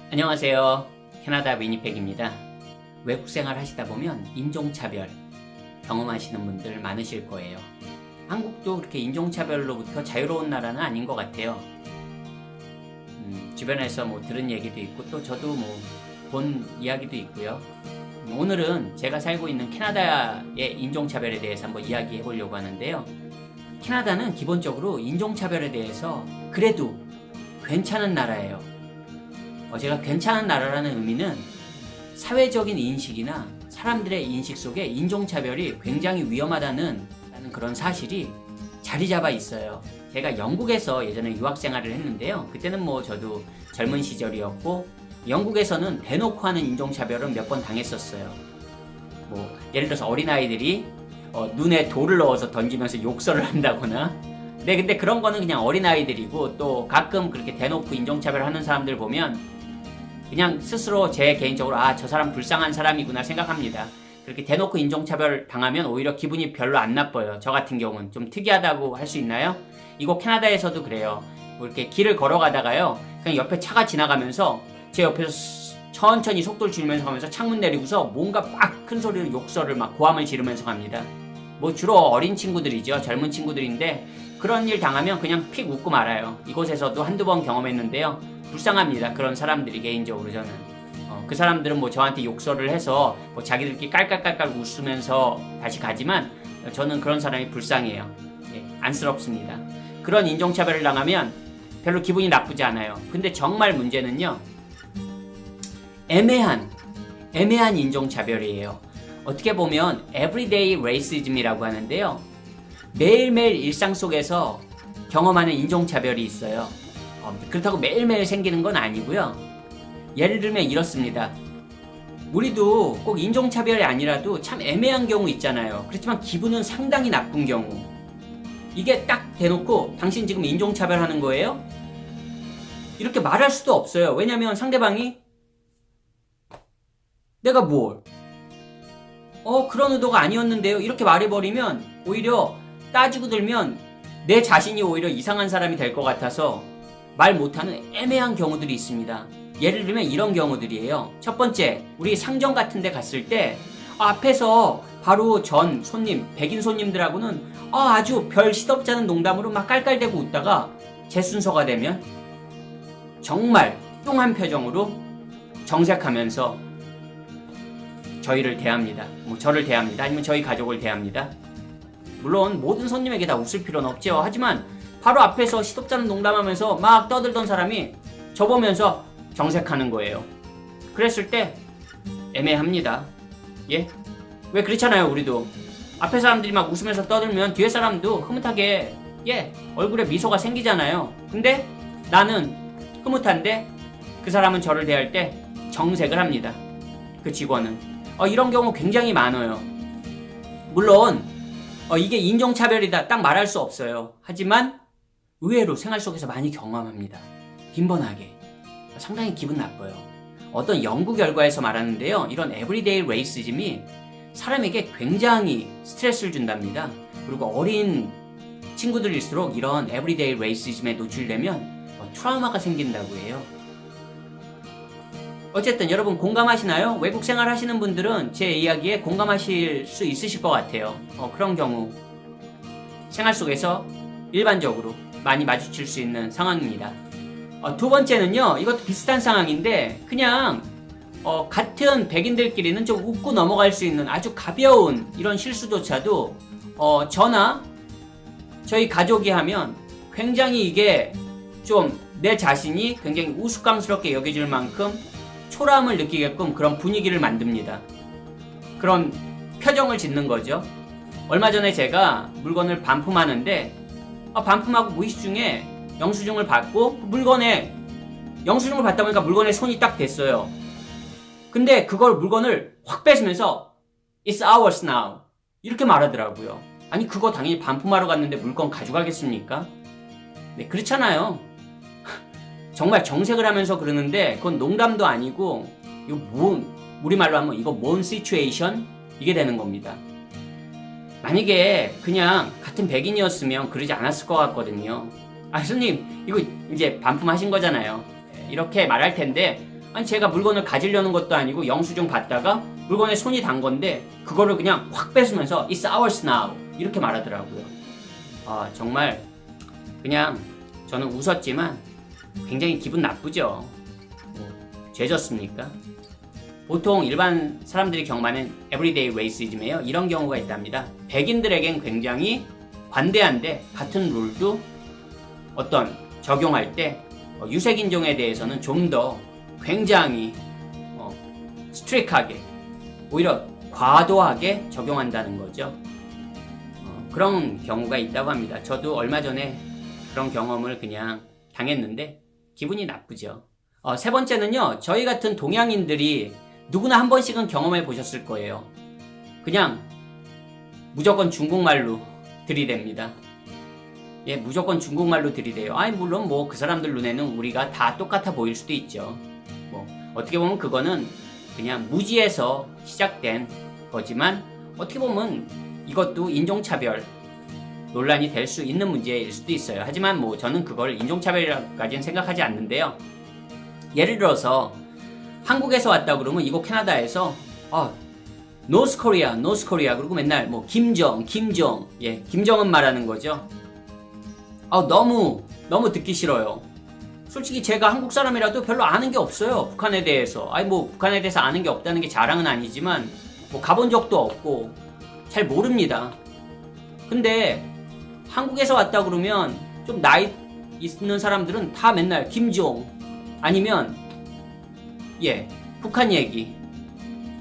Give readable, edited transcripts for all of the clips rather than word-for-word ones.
안녕하세요. 캐나다 위니펙입니다. 외국 생활 하시다 보면 인종차별 경험하시는 분들 많으실 거예요. 한국도 그렇게 인종차별로부터 자유로운 나라는 아닌 것 같아요. 주변에서 들은 얘기도 있고 또 저도 본 이야기도 있고요. 오늘은 제가 살고 있는 캐나다의 인종차별에 대해서 한번 이야기해 보려고 하는데요. 캐나다는 기본적으로 인종차별에 대해서 그래도 괜찮은 나라예요. 제가 괜찮은 나라라는 의미는 사회적인 인식이나 사람들의 인식 속에 인종차별이 굉장히 위험하다는 그런 사실이 자리 잡아 있어요. 제가 영국에서 예전에 유학생활을 했는데요. 그때는 저도 젊은 시절이었고 영국에서는 대놓고 하는 인종차별은 몇 번 당했었어요. 예를 들어서 어린아이들이 눈에 돌을 넣어서 던지면서 욕설을 한다거나 근데 그런 거는 그냥 어린아이들이고 또 가끔 그렇게 대놓고 인종차별 하는 사람들 보면 그냥 스스로 제 개인적으로 저 사람 불쌍한 사람이구나 생각합니다. 그렇게 대놓고 인종차별 당하면 오히려 기분이 별로 안 나빠요. 저 같은 경우는 좀 특이하다고 할 수 있나요? 이거 캐나다에서도 그래요. 이렇게 길을 걸어가다가요 그냥 옆에 차가 지나가면서 제 옆에서 천천히 속도를 줄이면서 가면서 창문 내리고서 뭔가 막 큰 소리로 욕설을 막 고함을 지르면서 갑니다. 주로 어린 친구들이죠. 젊은 친구들인데 그런 일 당하면 그냥 픽 웃고 말아요. 이곳에서도 한두 번 경험했는데요. 불쌍합니다. 그런 사람들이 개인적으로 저는. 그 사람들은 저한테 욕설을 해서 자기들끼리 깔깔깔깔 웃으면서 다시 가지만 저는 그런 사람이 불쌍해요. 안쓰럽습니다. 그런 인종차별을 당하면 별로 기분이 나쁘지 않아요. 근데 정말 문제는요. 애매한 인종차별이에요. 어떻게 보면 everyday racism이라고 하는데요. 매일매일 일상 속에서 경험하는 인종차별이 있어요. 그렇다고 매일매일 생기는 건 아니고요. 예를 들면 이렇습니다. 우리도 꼭 인종차별이 아니라도 참 애매한 경우 있잖아요. 그렇지만 기분은 상당히 나쁜 경우. 이게 딱 대놓고 당신 지금 인종차별하는 거예요? 이렇게 말할 수도 없어요. 왜냐면 상대방이 내가 뭘? 그런 의도가 아니었는데요. 이렇게 말해버리면 오히려 따지고 들면 내 자신이 오히려 이상한 사람이 될 것 같아서 말 못하는 애매한 경우들이 있습니다. 예를 들면 이런 경우들이에요. 첫 번째, 우리 상점 같은 데 갔을 때 앞에서 바로 전 손님, 백인 손님들하고는 아주 별 시덥잖은 농담으로 막 깔깔대고 웃다가 제 순서가 되면 정말 뚱한 표정으로 정색하면서 저희를 대합니다. 저를 대합니다. 아니면 저희 가족을 대합니다. 물론 모든 손님에게 다 웃을 필요는 없죠. 하지만 바로 앞에서 시덥잖은 농담하면서 막 떠들던 사람이 저 보면서 정색하는 거예요. 그랬을 때 애매합니다. 예? 왜 그렇잖아요. 우리도 앞에 사람들이 막 웃으면서 떠들면 뒤에 사람도 흐뭇하게 얼굴에 미소가 생기잖아요. 근데 나는 흐뭇한데 그 사람은 저를 대할 때 정색을 합니다. 그 직원은 이런 경우 굉장히 많아요. 물론 이게 인종차별이다 딱 말할 수 없어요. 하지만 의외로 생활 속에서 많이 경험합니다. 빈번하게. 상당히 기분 나빠요. 어떤 연구 결과에서 말하는데요. 이런 에브리데이 레이시즘이 사람에게 굉장히 스트레스를 준답니다. 그리고 어린 친구들일수록 이런 에브리데이 레이시즘에 노출되면 트라우마가 생긴다고 해요. 어쨌든 여러분 공감하시나요? 외국 생활 하시는 분들은 제 이야기에 공감하실 수 있으실 것 같아요. 그런 경우 생활 속에서 일반적으로 많이 마주칠 수 있는 상황입니다. 두 번째는요. 이것도 비슷한 상황인데 그냥 같은 백인들끼리는 좀 웃고 넘어갈 수 있는 아주 가벼운 이런 실수조차도 저나 저희 가족이 하면 굉장히 이게 좀 내 자신이 굉장히 우스꽝스럽게 여겨질 만큼 초라함을 느끼게끔 그런 분위기를 만듭니다. 그런 표정을 짓는 거죠. 얼마 전에 제가 물건을 반품하는데 반품하고 무의식 중에 영수증을 받고 물건에 영수증을 받다 보니까 물건에 손이 딱 댔어요. 근데 그걸 물건을 확 뺏으면서 It's ours now 이렇게 말하더라고요. 아니 그거 당연히 반품하러 갔는데 물건 가져가겠습니까? 네, 그렇잖아요. 정말 정색을 하면서 그러는데 그건 농담도 아니고 이거 우리말로 하면 이거 뭔 시츄에이션? 이게 되는 겁니다. 만약에 그냥 같은 백인이었으면 그러지 않았을 것 같거든요. 손님 이거 이제 반품하신 거잖아요. 이렇게 말할 텐데 아니 제가 물건을 가지려는 것도 아니고 영수증 받다가 물건에 손이 단 건데 그거를 그냥 확 뺏으면서 It's ours now 이렇게 말하더라고요. 아 정말 그냥 저는 웃었지만 굉장히 기분 나쁘죠. 죄졌습니까? 보통 일반 사람들이 경험하는 에브리데이 레이시즘에요 이런 경우가 있답니다. 백인들에겐 굉장히 관대한데 같은 룰도 어떤 적용할 때 유색인종에 대해서는 좀 더 굉장히 스트릭하게 오히려 과도하게 적용한다는 거죠. 그런 경우가 있다고 합니다. 저도 얼마 전에 그런 경험을 그냥 당했는데 기분이 나쁘죠. 세 번째는요, 저희 같은 동양인들이 누구나 한 번씩은 경험해 보셨을 거예요. 그냥 무조건 중국말로 들이댑니다. 예, 무조건 중국말로 들이대요. 아니 물론 뭐 그 사람들 눈에는 우리가 다 똑같아 보일 수도 있죠. 뭐 어떻게 보면 그거는 그냥 무지에서 시작된 거지만 어떻게 보면 이것도 인종차별 논란이 될 수 있는 문제일 수도 있어요. 하지만 뭐 저는 그걸 인종차별이라고까지는 생각하지 않는데요. 예를 들어서 한국에서 왔다 그러면 이거 캐나다에서 노스 코리아 그리고 맨날 뭐 김정 예 김정은 말하는 거죠. 너무 듣기 싫어요. 솔직히 제가 한국 사람이라도 별로 아는 게 없어요. 북한에 대해서. 아니 뭐 북한에 대해서 아는 게 없다는 게 자랑은 아니지만 뭐 가본 적도 없고 잘 모릅니다. 근데 한국에서 왔다 그러면 좀 나이 있는 사람들은 다 맨날 김종 아니면 예 북한 얘기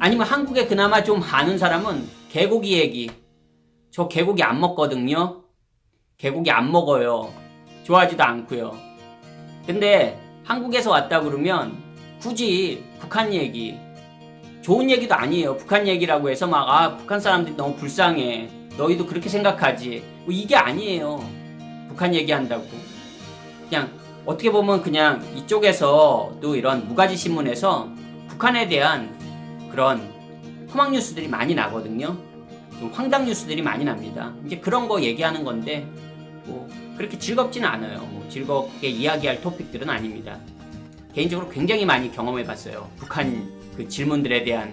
아니면 한국에 그나마 좀 아는 사람은 개고기 얘기. 저 개고기 안 먹거든요. 개고기 안 먹어요. 좋아하지도 않고요. 근데 한국에서 왔다 그러면 굳이 북한 얘기 좋은 얘기도 아니에요. 북한 얘기라고 해서 막 북한 사람들이 너무 불쌍해. 너희도 그렇게 생각하지. 뭐 이게 아니에요. 북한 얘기한다고. 그냥 어떻게 보면 그냥 이쪽에서도 이런 무가지 신문에서 북한에 대한 그런 토막 뉴스들이 많이 나거든요. 좀 황당 뉴스들이 많이 납니다. 이제 그런 거 얘기하는 건데 뭐 그렇게 즐겁지는 않아요. 뭐 즐겁게 이야기할 토픽들은 아닙니다. 개인적으로 굉장히 많이 경험해봤어요. 북한 그 질문들에 대한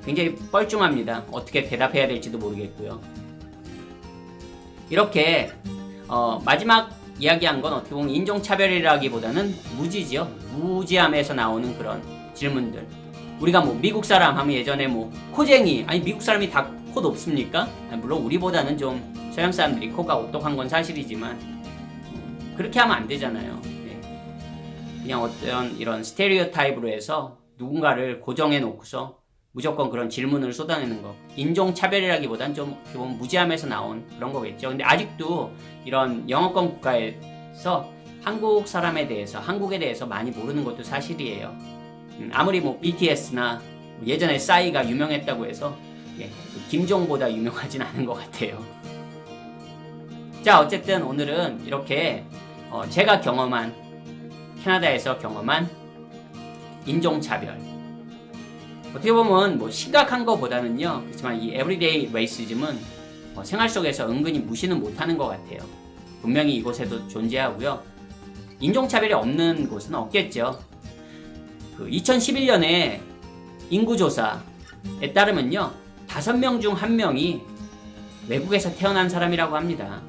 굉장히 뻘쭘합니다. 어떻게 대답해야 될지도 모르겠고요. 이렇게 마지막 이야기한 건 어떻게 보면 인종차별이라기보다는 무지죠. 무지함에서 나오는 그런 질문들. 우리가 뭐 미국 사람 하면 예전에 뭐 코쟁이 아니 미국 사람이 다 코 높습니까? 물론 우리보다는 좀 서양 사람들이 코가 오똑한 건 사실이지만 그렇게 하면 안 되잖아요. 그냥 어떤 이런 스테레오 타입으로 해서 누군가를 고정해 놓고서 무조건 그런 질문을 쏟아내는 거. 인종차별이라기보단 좀 기본 무지함에서 나온 그런 거겠죠. 근데 아직도 이런 영어권 국가에서 한국 사람에 대해서, 한국에 대해서 많이 모르는 것도 사실이에요. 아무리 뭐 BTS나 예전에 싸이가 유명했다고 해서 김종보다 유명하진 않은 것 같아요. 자, 어쨌든 오늘은 이렇게 제가 경험한 캐나다에서 경험한 인종차별 어떻게 보면 뭐 심각한 것보다는요 그렇지만 이 에브리데이 레이시즘은 생활 속에서 은근히 무시는 못하는 것 같아요. 분명히 이곳에도 존재하고요. 인종차별이 없는 곳은 없겠죠. 그 2011년에 인구조사에 따르면요 5명 중 1명이 외국에서 태어난 사람이라고 합니다.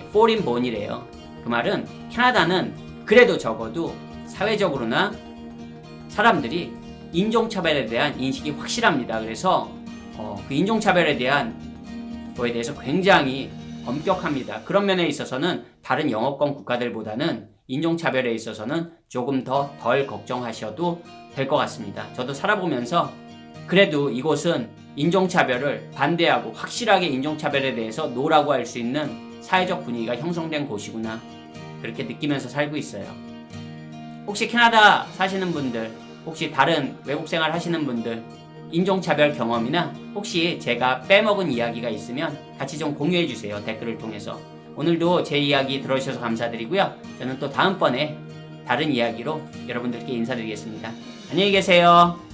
foreign born이래요. 그 말은 캐나다는 그래도 적어도 사회적으로나 사람들이 인종차별에 대한 인식이 확실합니다. 그래서 그 인종차별에 대한 거에 대해서 굉장히 엄격합니다. 그런 면에 있어서는 다른 영어권 국가들보다는 인종차별에 있어서는 조금 더 덜 걱정하셔도 될 것 같습니다. 저도 살아보면서 그래도 이곳은 인종차별을 반대하고 확실하게 인종차별에 대해서 노라고 할 수 있는 사회적 분위기가 형성된 곳이구나 그렇게 느끼면서 살고 있어요. 혹시 캐나다 사시는 분들, 혹시 다른 외국 생활 하시는 분들 인종차별 경험이나 혹시 제가 빼먹은 이야기가 있으면 같이 좀 공유해 주세요. 댓글을 통해서. 오늘도 제 이야기 들어주셔서 감사드리고요. 저는 또 다음번에 다른 이야기로 여러분들께 인사드리겠습니다. 안녕히 계세요.